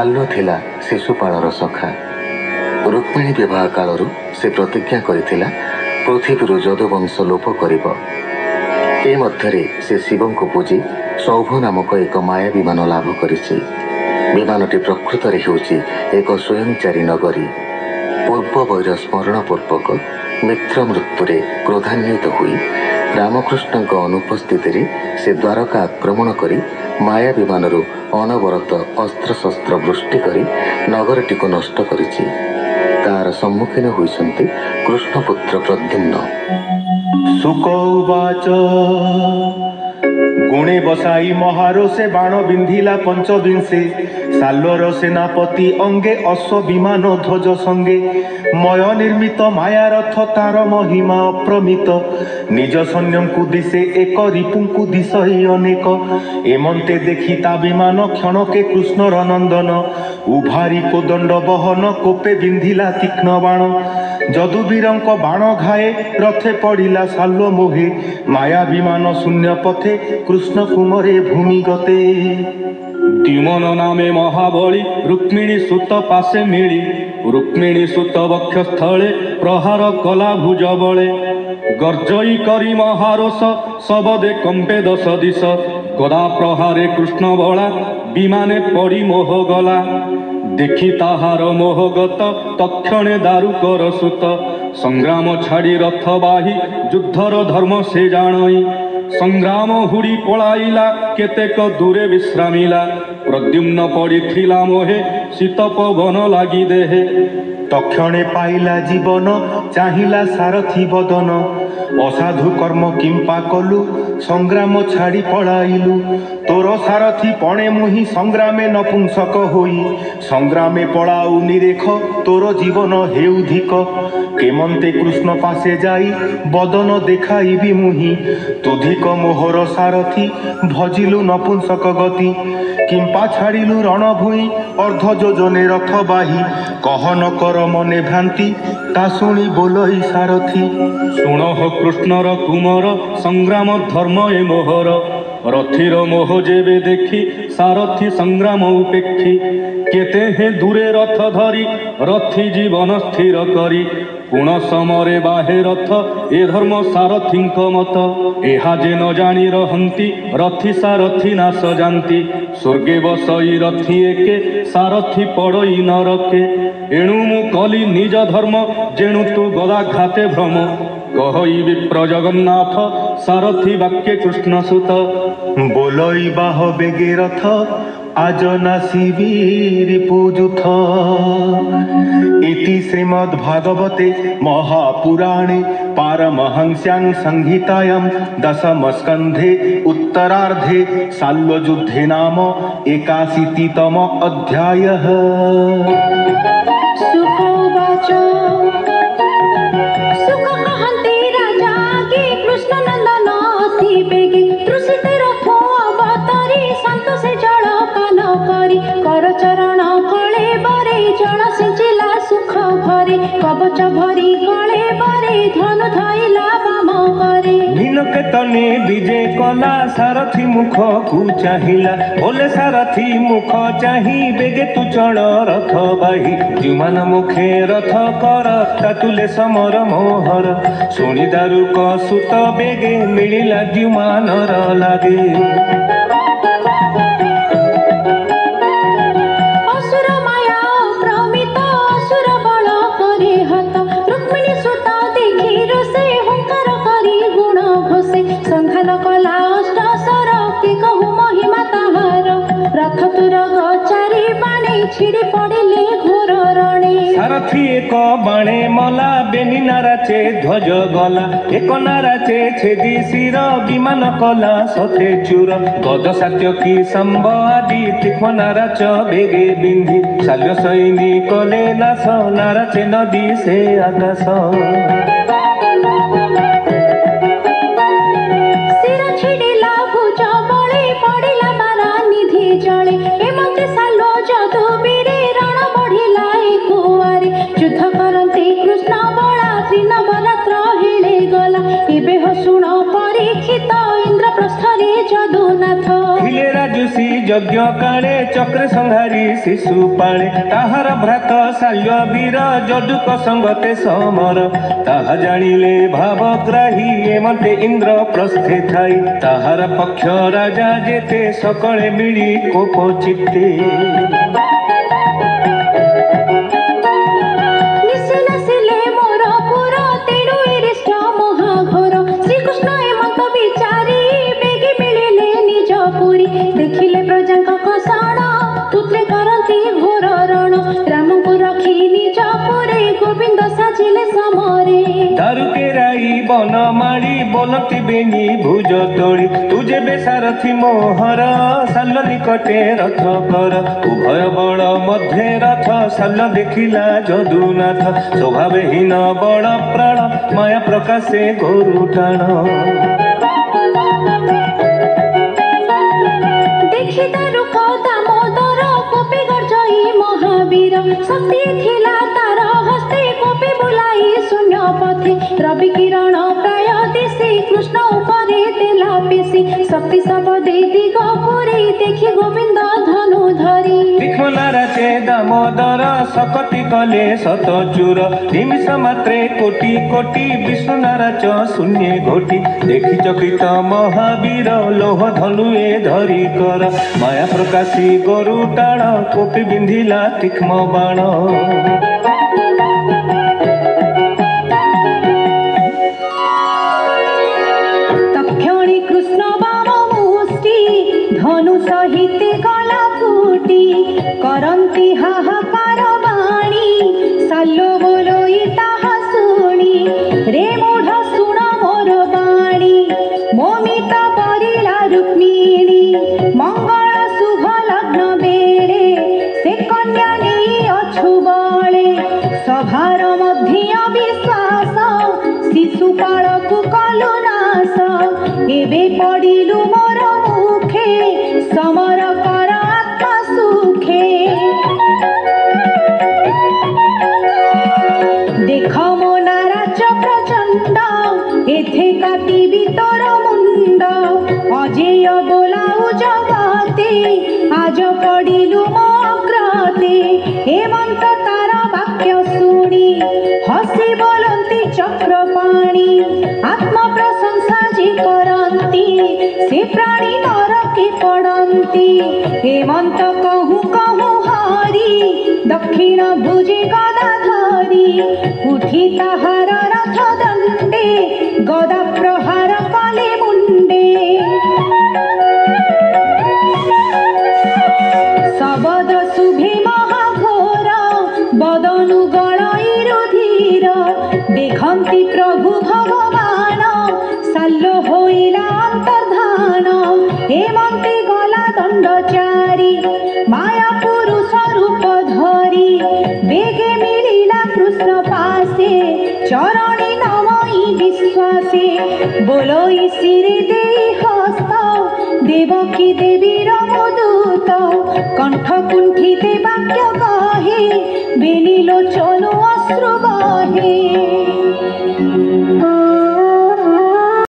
साल्व थिला शिशुपालर सखा। रुक्मिणी विवाह कालरू से प्रतिज्ञा करिथिला पृथ्वी जदुवंश लोप करिब। ए मध्यरे से शिवं को पूजी सौभ नामक एक माया विमान लाभ करिछि। विमानटी प्रकृतरे हेउछि एक स्वयंचारी नगरी। पूर्व वैर स्मरण पूर्वक मित्र मृत्युरे क्रोधान्वित हुई रामकृष्ण अनुपस्थित से द्वारका आक्रमण करी माया विमान अनवरत अस्त्र शस्त्र वृष्टि करी नगरटी को नष्ट करिछि। तार सम्मुखीन होइसंति कृष्णपुत्र प्रद्युम्न। सुकौवाच गुणे बसाई महारो से बाण बिंधिला पंचविंशे साल्वर सेनापति अंगे अश्व विमान ध्वज संगे मय निर्मित माया रथ तार महिमा अप्रमित निज सैन्यंकु दिशे एक रिपुंकु दिशहि अनेक एमंते देखी ता विमान क्षणके कृष्णर नंदन उभारी कोदंड बहन कोपे बिंधिला तीक्ष्ण बाण जदुवीरंक बाण घाए रथे पड़िला साल्व मोहे माया विमान शून्य पथे कृष्ण कुमरे भूमि गते। द्युमन नामे महाबली रुक्मिणी सुत पासे मिली रुक्मिणी सुत वक्षस्थले प्रहार कला भुज बले गर्जई करी महारोष सबदे कंपे दश दिश गदा प्रहारे कृष्ण बला विमाने पड़ी मोह गला देखी ताहार मोहगत तक्षणे दारुकर सुत संग्राम छाड़ी रथ बाही युद्धर धर्म से जानई संग्राम हुड़ी पलाइला केतेक दूरे विश्रामिला प्रद्युम्न पड़िथिला मोहे शीत पवन लागी देहे तक्षणे पाइला जीवन चाहिला सारथी बदन असाधु कर्म किंपा कलु संग्राम छाड़ी पलाइलु तोर सारथी पणे मुहि संग्रामे नपुंसक होई संग्रामे पलाउ निरेख तोर जीवन हेउधिक केमंते कृष्ण पासे जाई बदन देखाइबी मुहि तुधिक मोहर सारथी भजिलु नपुंसक गति किंपा छाड़िलु रणभूई अर्ध योजने रथ बाही कहन कर मने भ्रांति ता शुणी बोलई सारथी शुणह कृष्णर कुमर संग्राम धर्म ए मोहर रथिर मोह जेबे देखी सारथी संग्राम उपेक्षी केते हे दूरे रथ धरी रथी जीवन स्थिर करी पुण समरे बाहे रथ ए धर्म सारथींक मत एहा जे न जानी रहंती रथी सारथी नाश जानती स्वर्गे बसई रथी एके सारथी पड़ई नरके एणु मु कली निज धर्म जेणु तू गदाघाते भ्रम कहई विप्र जगन्नाथ सारथी वाक्ये कृष्ण सुत बोलई बाह बेगे रथ आज नासिबी रिपुजुथ इति श्रीमद् भागवते महापुराणे पारमहंस्यां संहितायां दशम स्कंधे उत्तरार्धे साल्वयुद्धे नाम 81तम अध्यायः। सुखोवाच सुख कहन्ते राजा के कृष्ण नंदन अति बेगे तृषिते रथो अवतरी संतोषे जल पान करी कर चरण कळे बरे जल सिंचिला सुख भरे कवच भरी कळे बरे धनु धइला बाम करे मीनके तने विजय कला सारथी मुख को चाहिला बोले सारथी मुख चाही बेगे तू चढ़ रथ बाही जुमान मुखे रथ कर तातुले समर मोहर शुणी दारुक सुत बेगे मिलिला जुमानर लागे असुर माया प्रमित असुर बल करे हत रुक्मिणी सुत देखी रोसे हुंकार करी गुण घोषे संघार कला अष्ट सर के कहु महिमा ताहार रथ तुर गचारी बाणे छिड़ी पड़िले घोर रणे सारथी एक बाणे मला बेनी नाराचे ध्वज गला एक नाराचे छेदी शिर विमान कला सथे चूर गद सात्य की संभ आदि तीक्ष्ण नाराच बेगे बिंधी शाल्य सैनिक कले नाश नाराचे नदी से आकाश सिर छिड़िला भुज बळे पड़िला बारा निधि जळे एमते सालो जदु बीरे रण बढ़िला कुआरे युद्ध करते कृष्ण बला त्रिन बलत्र हेले गला एबे हो सुण परीक्षित इंद्रप्रस्थ रे जदुनाथ हिले राजु ଆୟୁଷୀ ଯଜ୍ଞ କାଳେ ଚକ୍ରେ ସଂହାରୀ ଶିଶୁ ପାଳେ ତାହାର ଭ୍ରାତ ଶାଲ୍ୟ ବୀର ଯଦୁକ ସଙ୍ଗତେ ସମର ତାହା ଜାଣିଲେ ଭାବଗ୍ରାହୀ ଏମତେ ଇନ୍ଦ୍ର ପ୍ରସ୍ଥେ ଥାଇ ତାହାର ପକ୍ଷ ରାଜା ଯେତେ ସକଳେ ମିଳି କୋପ ଚିତ୍ତେ ଦେଖିଲେ ପ୍ରଜାଙ୍କ କଷଣ ପୁତ୍ରେ କରନ୍ତି ଘୋର ରଣ ରାମଙ୍କୁ ରଖି ନିଜ ପୁରେ ଗୋବିନ୍ଦ ସାଜିଲେ ସମରେ ଦାରୁ କେରାଇ ବନ ମାଳି ବୋଲନ୍ତି ବେନି ଭୁଜ ତୋଳି ତୁ ଯେବେ ସାରଥି ମୋହର ସାଲ ନିକଟେ ରଥ କର ଉଭୟ ବଳ ମଧ୍ୟରେ ରଥ ସାଲ ଦେଖିଲା ଯଦୁନାଥ ସ୍ୱଭାବହୀନ ବଳ ପ୍ରାଣ ମାୟା ପ୍ରକାଶେ ଗୋରୁ ଟାଣ ଶକ୍ତି ଥିଲା ତାର ହସ୍ତେ କୋପି ବୁଲାଇ ଶୂନ୍ୟ ପଥେ ରବି କିରଣ ପ୍ରାୟ ଦିଶି କୃଷ୍ଣ ଉପରେ ଦେଲା ପେଶି ଶକ୍ତି ସବ ଦେଇ ଦିଗ ପୁରୀ ଦେଖି ଗୋବିନ୍ଦ ଧନୁ ଧରି ତୀକ୍ଷ୍ଣନାରାଚେ ଦାମୋଦର ଶକତି କଲେ ଶତ ଚୁର ନିମିଷ ମାତ୍ରେ କୋଟି କୋଟି ବିଷ୍ଣୁ ନାରାଚ ଶୂନ୍ୟ ଘୋଟି ଦେଖି ଚକିତ ମହାବୀର ଲୋହ ଧନୁଏ ଧରି କର ମାୟା ପ୍ରକାଶୀ ଗୋରୁ ଟାଣ କୋପି ବିନ୍ଧିଲା ତୀକ୍ଷ୍ଣ ବାଣ ତକ୍ଷଣୀ କୃଷ୍ଣ ବାମ ମୁଷ୍ଟି ଧନୁ ସହିତେ ଗଲା ଫୁଟି କରନ୍ତି ହାହାକାର ବାଣୀ ସାଲୋ ବୋଲୋଇ ତାହା ଶୁଣି ରେ ମୂଢ଼ ଶୁଣ ମୋର ବାଣୀ ମୋମିତ ପରିଲା ରୁକ୍ମିଣୀ ମଙ୍ଗଳ ଶୁଭ ଲଗ୍ନ ବେଳେ ସେ କନ୍ୟା ନେଇ ଅଛୁ ବଳେ ସଭାର ମଧ୍ୟ ବିଶ୍ୱାସ ଶିଶୁପାଳକୁ କଲୁ ନାଶ ଏବେ ପଡ଼ିଲୁ ମୋର ମୁଖେ ସମର କର ଆତ୍ମା ସୁଖେ ଦେଖ ମୋ ନାରାଜ ପ୍ରଚଣ୍ଡ ଏଥେ କାଟିବି ତୋର ମୁଣ୍ଡ ଅଜେୟ ବୋଲାଉ ଜଗତେ ଆଜ ପଡ଼ିଲୁ ମୋ ଅଗ୍ରତେ ହେମନ୍ତ ତାର ବାକ୍ୟ ଶୁଣି ହସି ବୋଲନ୍ତି ଚକ୍ରପାଣି ଆତ୍ମ ପ୍ରଶଂସା ଯେ କରନ୍ତି ସେ ପ୍ରାଣୀ ନରକେ ପଡ଼ନ୍ତି ହେମନ୍ତ କହୁ କହୁ ହରି ଦକ୍ଷିଣ ଭୁଜେ ଗଦା ଧରି ଉଠି ତାହାର ରଥ ଦଣ୍ଡେ ଗଦା ପ୍ରହାର କଲେ ମୁଣ୍ଡେ ଶବଦ ଶୁଭେ ମହାଘୋର ବଦନୁ ଗଳଇ ରୁଧିର ଦେଖନ୍ତି ପ୍ରଭୁ ଭଗବାନ ସାଲ ହୋଇଲା ଅନ୍ତର୍ଧାନ ହେମନ୍ତେ ଗଲା ଦଣ୍ଡଚାରୀ ମାୟା ପୁରୁଷ ରୂପ ଧରି ବେগে ମିଳିଲା କୃଷ୍ଣ ପାଶେ ଚରଣୀ ନମଇ ବିଶ୍ୱାସେ ବୋଲୋଇ ଶିରେ ଦେଇ ହସ୍ତ ଦେବକୀ ଦେବୀର ମଧୁତ কণ্ঠ কুণ্ঠিতে বাক্য কহে বেনি লোচন অশ্রু বহে।